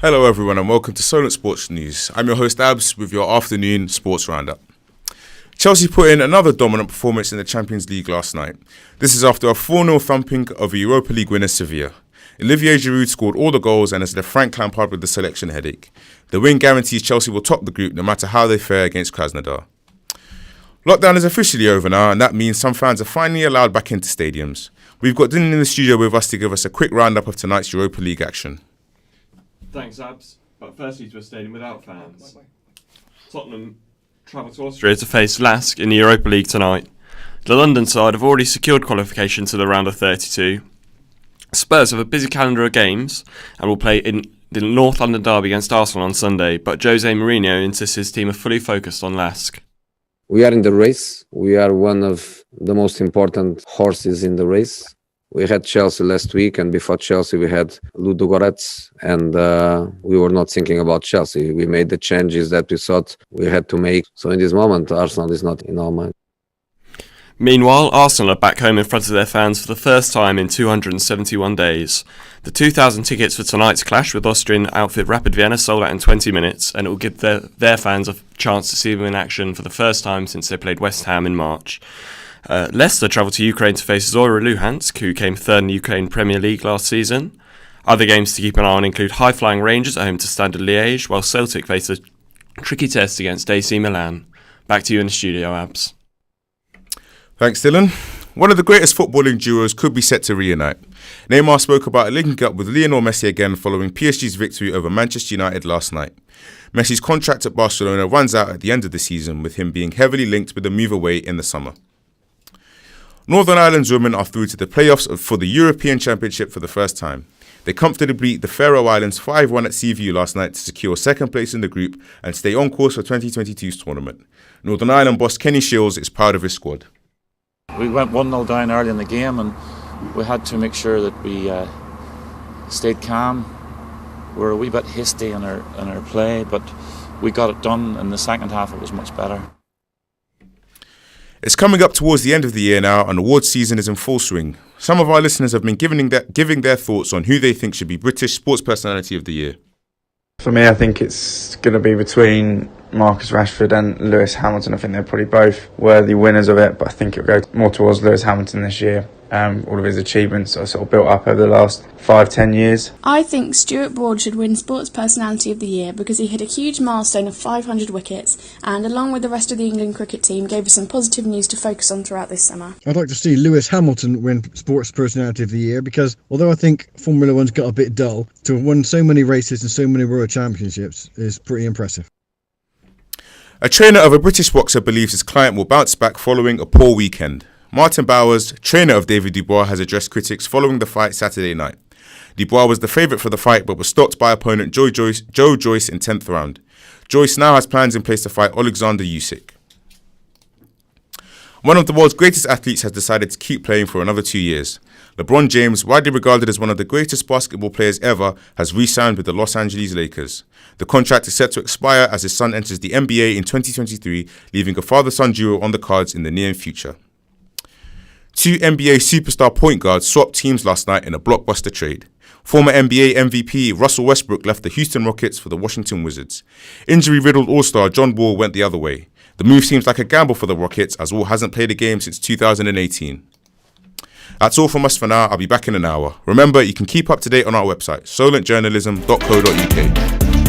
Hello everyone and welcome to Solent Sports News. I'm your host Abs with your afternoon sports roundup. Chelsea put in another dominant performance in the Champions League last night. This is after a 4-0 thumping of a Europa League winner Sevilla. Olivier Giroud scored all the goals and has left Frank Lampard with the selection headache. The win guarantees Chelsea will top the group no matter how they fare against Krasnodar. Lockdown is officially over now, and that means some fans are finally allowed back into stadiums. We've got Dylan in the studio with us to give us a quick roundup of tonight's Europa League action. Thanks, Abs. But firstly to a stadium without fans. Tottenham travel to Austria to face Lask in the Europa League tonight. The London side have already secured qualification to the round of 32. Spurs have a busy calendar of games and will play in the North London derby against Arsenal on Sunday, but Jose Mourinho insists his team are fully focused on Lask. We are in the race. We are one of the most important horses in the race. We had Chelsea last week, and before Chelsea we had Ludogorets, and we were not thinking about Chelsea. We made the changes that we thought we had to make. So in this moment, Arsenal is not in our mind. Meanwhile, Arsenal are back home in front of their fans for the first time in 271 days. The 2,000 tickets for tonight's clash with Austrian outfit Rapid Vienna sold out in 20 minutes, and it will give their fans a chance to see them in action for the first time since they played West Ham in March. Leicester travelled to Ukraine to face Zorya Luhansk, who came third in the Ukraine Premier League last season. Other games to keep an eye on include high-flying Rangers at home to Standard Liège, while Celtic face a tricky test against AC Milan. Back to you in the studio, Abs. Thanks, Dylan. One of the greatest footballing duos could be set to reunite. Neymar spoke about linking up with Lionel Messi again following PSG's victory over Manchester United last night. Messi's contract at Barcelona runs out at the end of the season, with him being heavily linked with a move away in the summer. Northern Ireland's women are through to the playoffs for the European Championship for the first time. They comfortably beat the Faroe Islands 5-1 at Seaview last night to secure second place in the group and stay on course for 2022's tournament. Northern Ireland boss Kenny Shields is proud of his squad. We went 1-0 down early in the game and we had to make sure that we stayed calm. We were a wee bit hasty in our play, but we got it done. In the second half it was much better. It's coming up towards the end of the year now and awards season is in full swing. Some of our listeners have been giving their thoughts on who they think should be British Sports Personality of the Year. For me, I think it's going to be between Marcus Rashford and Lewis Hamilton. I think they're probably both worthy winners of it, but I think it'll go more towards Lewis Hamilton this year. All of his achievements are sort of built up over the last 5-10 years. I think Stuart Broad should win Sports Personality of the Year because he hit a huge milestone of 500 wickets and, along with the rest of the England cricket team, gave us some positive news to focus on throughout this summer. I'd like to see Lewis Hamilton win Sports Personality of the Year because, although I think Formula One's got a bit dull, to have won so many races and so many World Championships is pretty impressive. A trainer of a British boxer believes his client will bounce back following a poor weekend. Martin Bowers, trainer of David Dubois, has addressed critics following the fight Saturday night. Dubois was the favourite for the fight but was stopped by opponent Joe Joyce in 10th round. Joyce now has plans in place to fight Alexander Usyk. One of the world's greatest athletes has decided to keep playing for another 2 years. LeBron James, widely regarded as one of the greatest basketball players ever, has re-signed with the Los Angeles Lakers. The contract is set to expire as his son enters the NBA in 2023, leaving a father-son duo on the cards in the near future. Two NBA superstar point guards swapped teams last night in a blockbuster trade. Former NBA MVP Russell Westbrook left the Houston Rockets for the Washington Wizards. Injury-riddled All-Star John Wall went the other way. The move seems like a gamble for the Rockets as Wall hasn't played a game since 2018. That's all from us for now. I'll be back in an hour. Remember, you can keep up to date on our website, solentjournalism.co.uk.